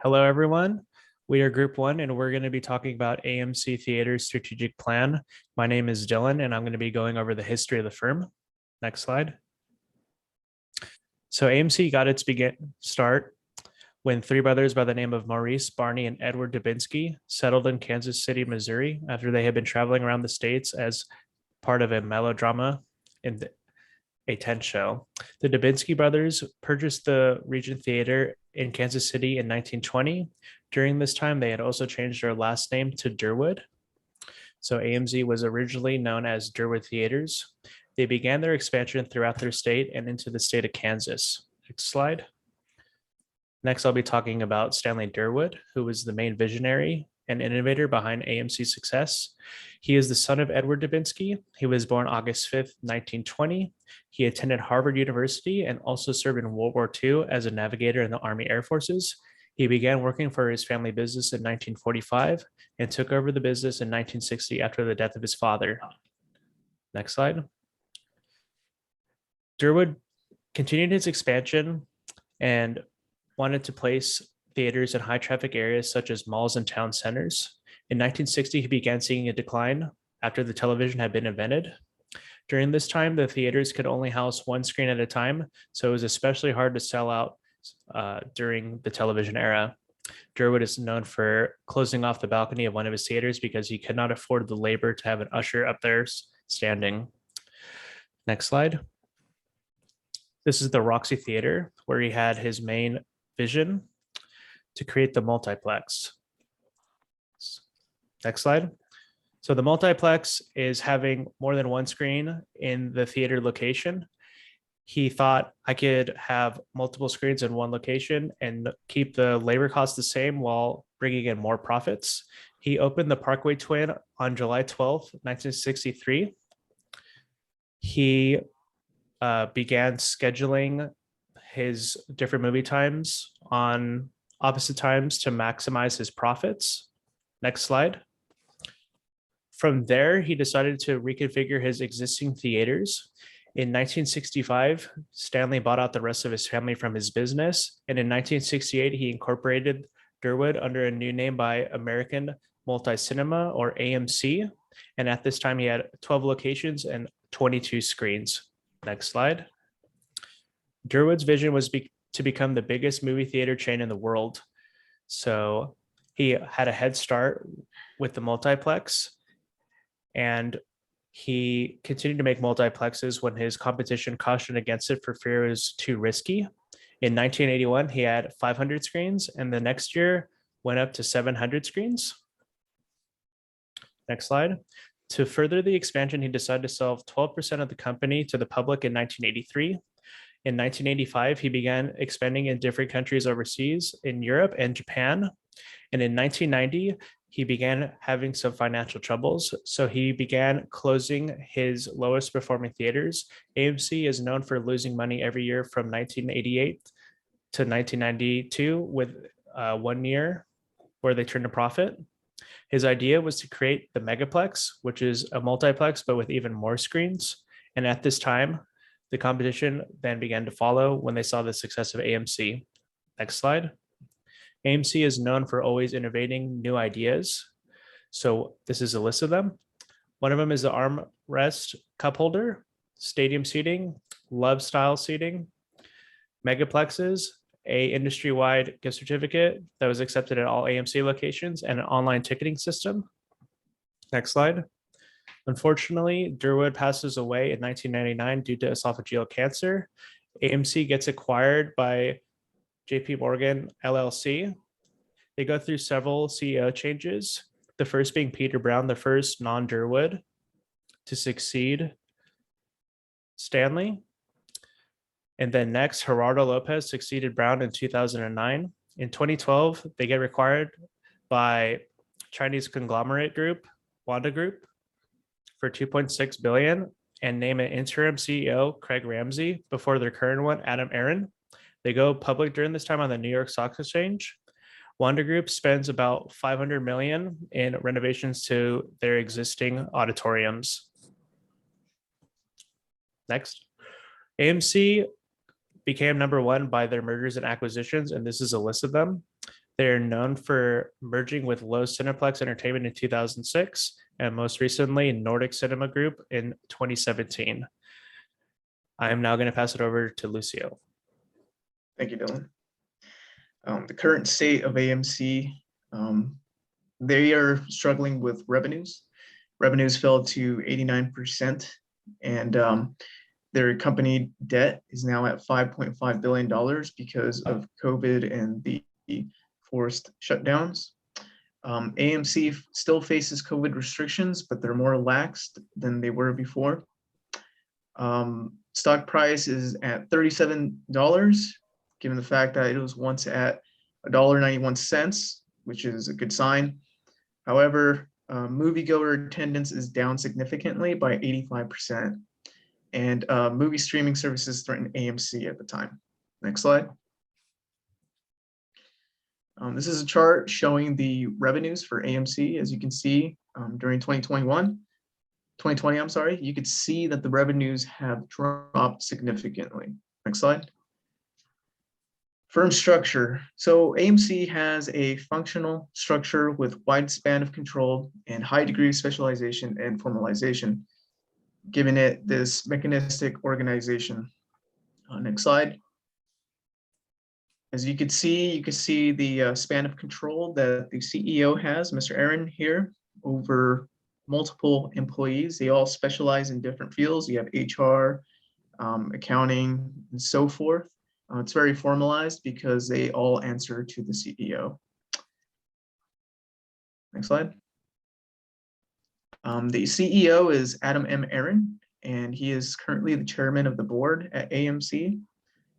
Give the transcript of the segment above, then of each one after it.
Hello, everyone. We are Group 1, and we're going to be talking about AMC Theater's strategic plan. My name is Dylan, and I'm going to be going over the history of the firm. Next slide. So AMC got its start when three brothers by the name of Maurice, Barney, and Edward Dubinsky settled in Kansas City, Missouri, after they had been traveling around the states as part of a melodrama in a tent show. The Dubinsky brothers purchased the Regent Theater in Kansas City in 1920. During this time, they had also changed their last name to Durwood. So AMC was originally known as Durwood Theaters. They began their expansion throughout their state and into the state of Kansas. Next slide. Next, I'll be talking about Stanley Durwood, who was the main visionary and innovator behind AMC's success. He is the son of Edward Dubinsky. He was born August 5th, 1920. He attended Harvard University and also served in World War II as a navigator in the Army Air Forces. He began working for his family business in 1945 and took over the business in 1960 after the death of his father. Next slide. Durwood continued his expansion and wanted to place theaters in high traffic areas such as malls and town centers. In 1960, he began seeing a decline after the television had been invented. During this time, the theaters could only house one screen at a time, so it was especially hard to sell out during the television era. Durwood is known for closing off the balcony of one of his theaters because he could not afford the labor to have an usher up there standing. Next slide. This is the Roxy Theater, where he had his main vision to create the multiplex. Next slide. So the multiplex is having more than one screen in the theater location. He thought, I could have multiple screens in one location and keep the labor costs the same while bringing in more profits. He opened the Parkway Twin on July 12th, 1963. He began scheduling his different movie times on opposite times to maximize his profits. Next slide. From there, he decided to reconfigure his existing theaters. In 1965, Stanley bought out the rest of his family from his business. And in 1968, he incorporated Durwood under a new name by American Multi-Cinema, or AMC. And at this time, he had 12 locations and 22 screens. Next slide. Durwood's vision was to become the biggest movie theater chain in the world. So he had a head start with the multiplex, and he continued to make multiplexes when his competition cautioned against it for fear it was too risky. In 1981, he had 500 screens, and the next year went up to 700 screens. Next slide. To further the expansion, he decided to sell 12% of the company to the public in 1983. In 1985, he began expanding in different countries overseas in Europe and Japan. And in 1990, he began having some financial troubles. So he began closing his lowest performing theaters. AMC is known for losing money every year from 1988 to 1992, with 1 year where they turned a profit. His idea was to create the megaplex, which is a multiplex, but with even more screens. And at this time, the competition then began to follow when they saw the success of AMC. Next slide. AMC is known for always innovating new ideas. So this is a list of them. One of them is the armrest cup holder, stadium seating, love style seating, megaplexes, a industry-wide gift certificate that was accepted at all AMC locations, and an online ticketing system. Next slide. Unfortunately, Durwood passes away in 1999 due to esophageal cancer. AMC gets acquired by JP Morgan LLC. They go through several CEO changes, the first being Peter Brown, the first non-Durwood to succeed Stanley. And then next, Gerardo Lopez succeeded Brown in 2009. In 2012, they get acquired by Chinese conglomerate group, Wanda Group, for $2.6 billion, and name an interim CEO, Craig Ramsey, before their current one, Adam Aron. They go public during this time on the New York Stock Exchange. Wanda Group spends about $500 million in renovations to their existing auditoriums. Next. AMC became number one by their mergers and acquisitions, and this is a list of them. They're known for merging with Lowe's Cineplex Entertainment in 2006 and most recently Nordic Cinema Group in 2017. I am now going to pass it over to Lucio. Thank you, Dylan. The current state of AMC, they are struggling with revenues. Revenues fell to 89%, and their company debt is now at $5.5 billion because of COVID and the forced shutdowns. AMC still faces COVID restrictions, but they're more relaxed than they were before. Stock price is at $37, given the fact that it was once at $1.91, which is a good sign. However, moviegoer attendance is down significantly by 85%, and movie streaming services threaten AMC at the time. Next slide. This is a chart showing the revenues for AMC. As you can see, during 2020, I'm sorry, you could see that the revenues have dropped significantly. Next slide. Firm structure. So AMC has a functional structure with wide span of control and high degree of specialization and formalization, giving it this mechanistic organization. Next slide. As you can see the span of control that the CEO has, Mr. Aaron here, over multiple employees. They all specialize in different fields. You have HR, accounting, and so forth. It's very formalized because they all answer to the CEO. Next slide. The CEO is Adam M. Aaron, and he is currently the chairman of the board at AMC.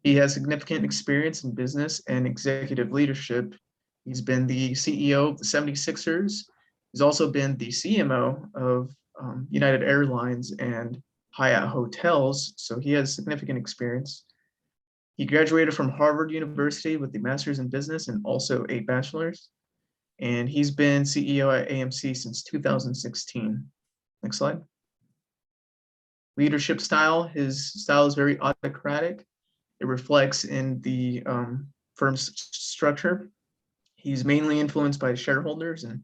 He has significant experience in business and executive leadership. He's been the CEO of the 76ers. He's also been the CMO of United Airlines and Hyatt Hotels, so he has significant experience. He graduated from Harvard University with a master's in business and also a bachelor's, and he's been CEO at AMC since 2016. Next slide. Leadership style. His style is very autocratic. It reflects in the firm's structure. He's mainly influenced by shareholders, and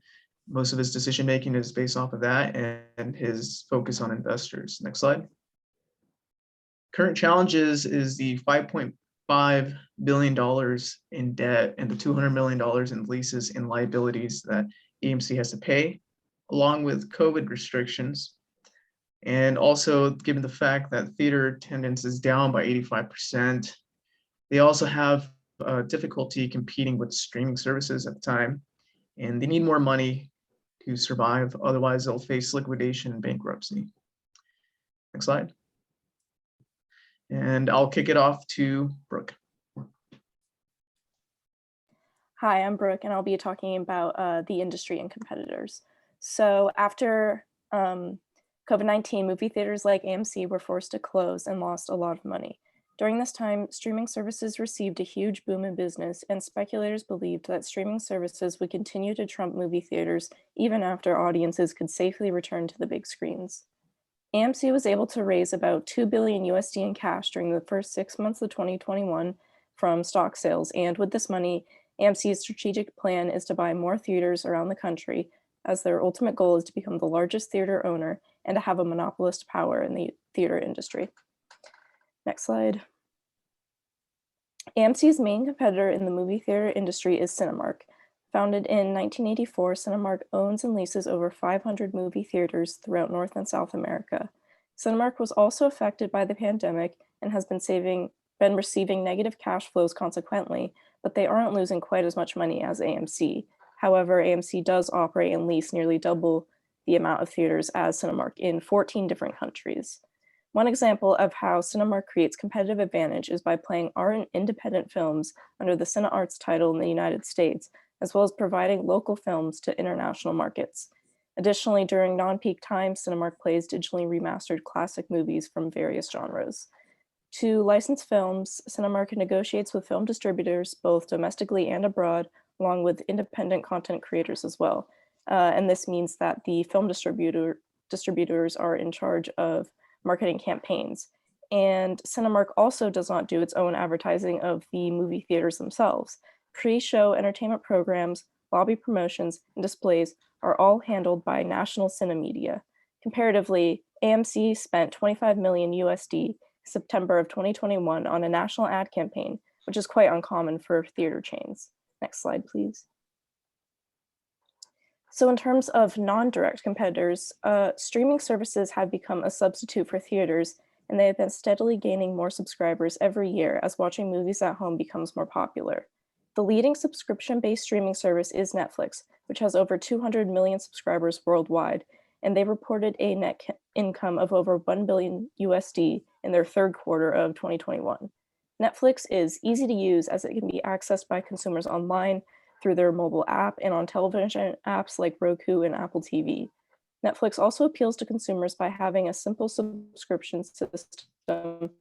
most of his decision making is based off of that and his focus on investors. Next slide. Current challenges is the $5.5 billion in debt and the $200 million in leases and liabilities that AMC has to pay, along with COVID restrictions. And also, given the fact that theater attendance is down by 85%, they also have difficulty competing with streaming services at the time, and they need more money to survive. Otherwise, they'll face liquidation and bankruptcy. Next slide. And I'll kick it off to Brooke. Hi, I'm Brooke, and I'll be talking about the industry and competitors. So after COVID-19, movie theaters like AMC were forced to close and lost a lot of money. During this time, streaming services received a huge boom in business, and speculators believed that streaming services would continue to trump movie theaters even after audiences could safely return to the big screens. AMC was able to raise about $2 billion USD in cash during the first 6 months of 2021 from stock sales, and with this money, AMC's strategic plan is to buy more theaters around the country, as their ultimate goal is to become the largest theater owner and to have a monopolist power in the theater industry. Next slide. AMC's main competitor in the movie theater industry is Cinemark. Founded in 1984, Cinemark owns and leases over 500 movie theaters throughout North and South America. Cinemark was also affected by the pandemic and has been receiving negative cash flows consequently, but they aren't losing quite as much money as AMC. However, AMC does operate and lease nearly double the amount of theaters as Cinemark in 14 different countries. One example of how Cinemark creates competitive advantage is by playing art and independent films under the CineArts title in the United States, as well as providing local films to international markets. Additionally, during non-peak times, Cinemark plays digitally remastered classic movies from various genres. To license films, Cinemark negotiates with film distributors, both domestically and abroad, along with independent content creators as well. And this means that the film distributors are in charge of marketing campaigns. And Cinemark also does not do its own advertising of the movie theaters themselves. Pre-show entertainment programs, lobby promotions, and displays are all handled by National Cinemedia. Comparatively, AMC spent 25 million USD September of 2021 on a national ad campaign, which is quite uncommon for theater chains. Next slide, please. So in terms of non-direct competitors, streaming services have become a substitute for theaters, and they have been steadily gaining more subscribers every year as watching movies at home becomes more popular. The leading subscription-based streaming service is Netflix, which has over 200 million subscribers worldwide, and they reported a net income of over 1 billion USD in their third quarter of 2021. Netflix is easy to use as it can be accessed by consumers online through their mobile app and on television apps like Roku and Apple TV. Netflix also appeals to consumers by having a simple subscription system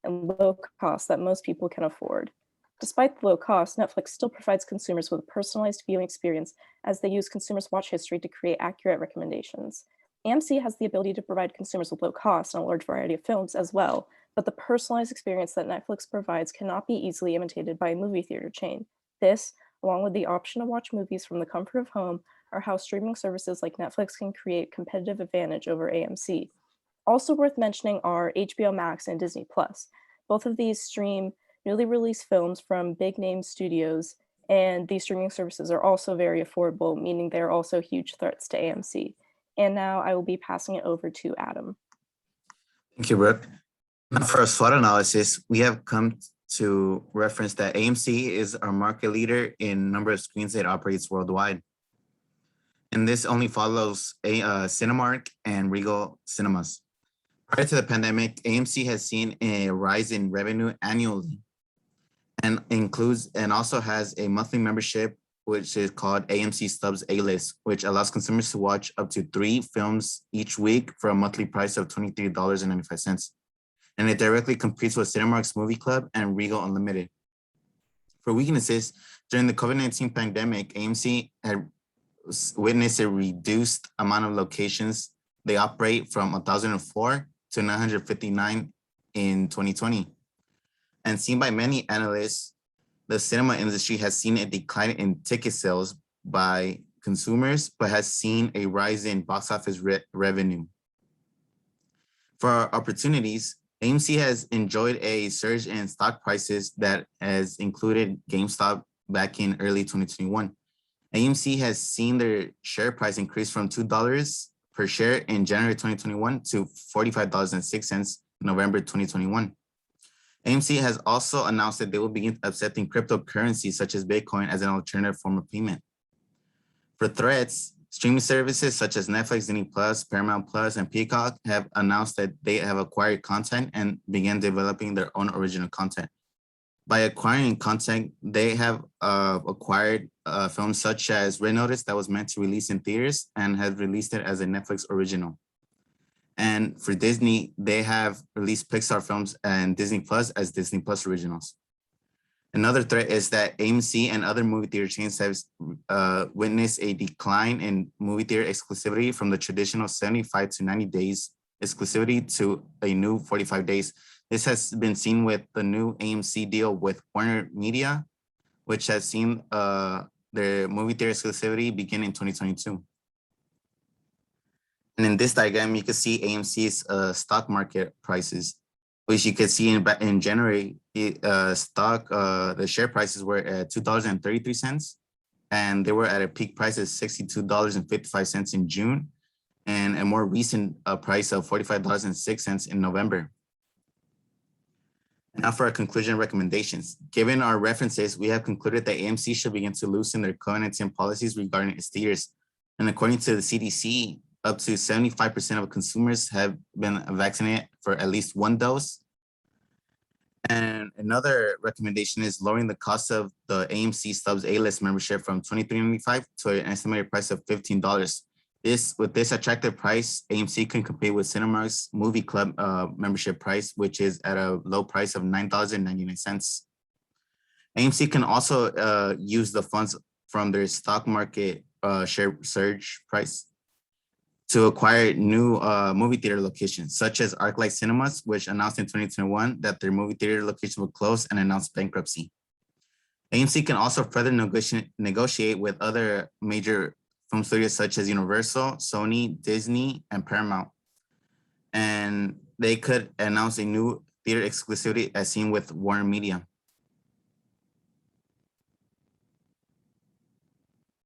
and low cost that most people can afford. Despite the low cost, Netflix still provides consumers with a personalized viewing experience as they use consumers' watch history to create accurate recommendations. AMC has the ability to provide consumers with low cost and a large variety of films as well, but the personalized experience that Netflix provides cannot be easily imitated by a movie theater chain. This, along with the option to watch movies from the comfort of home, are how streaming services like Netflix can create competitive advantage over AMC. Also worth mentioning are HBO Max and Disney Plus. Both of these stream newly released films from big name studios, and these streaming services are also very affordable, meaning they're also huge threats to AMC. And now I will be passing it over to Adam. Thank you, Brooke. Now for our SWOT analysis, we have come to reference that AMC is our market leader in number of screens it operates worldwide. And this only follows Cinemark and Regal Cinemas. Prior to the pandemic, AMC has seen a rise in revenue annually and also has a monthly membership, which is called AMC Stubs A-List, which allows consumers to watch up to 3 films each week for a monthly price of $23.95. And it directly competes with Cinemark's Movie Club and Regal Unlimited. For weaknesses, during the COVID-19 pandemic, AMC had witnessed a reduced amount of locations they operate from 1,004 to 959 in 2020. And seen by many analysts, the cinema industry has seen a decline in ticket sales by consumers, but has seen a rise in box office revenue. For our opportunities, AMC has enjoyed a surge in stock prices that has included GameStop back in early 2021. AMC has seen their share price increase from $2 per share in January 2021 to $45.06 in November 2021. AMC has also announced that they will begin accepting cryptocurrencies such as Bitcoin as an alternative form of payment. For threats, streaming services such as Netflix, Disney Plus, Paramount Plus, and Peacock have announced that they have acquired content and began developing their own original content. By acquiring content, they have acquired films such as Red Notice that was meant to release in theaters and has released it as a Netflix original. And for Disney, they have released Pixar films and Disney Plus as Disney Plus originals. Another threat is that AMC and other movie theater chains have witnessed a decline in movie theater exclusivity from the traditional 75 to 90 days exclusivity to a new 45 days. This has been seen with the new AMC deal with Warner Media, which has seen their movie theater exclusivity begin in 2022. And in this diagram, you can see AMC's stock market prices, which you can see in January, the share prices were at $2.33, and they were at a peak price of $62.55 in June, and a more recent price of $45.06 in November. Now for our conclusion recommendations. Given our references, we have concluded that AMC should begin to loosen their COVID-19 policies regarding its theaters. And according to the CDC, up to 75% of consumers have been vaccinated for at least 1 dose. And another recommendation is lowering the cost of the AMC Stubs A-List membership from $23.95 to an estimated price of $15. With this attractive price, AMC can compete with Cinemark's Movie Club membership price, which is at a low price of $9.99. AMC can also use the funds from their stock market share surge price to acquire new movie theater locations, such as ArcLight Cinemas, which announced in 2021 that their movie theater location would close and announced bankruptcy. AMC can also further negotiate with other major film studios such as Universal, Sony, Disney, and Paramount. And they could announce a new theater exclusivity as seen with Warner Media.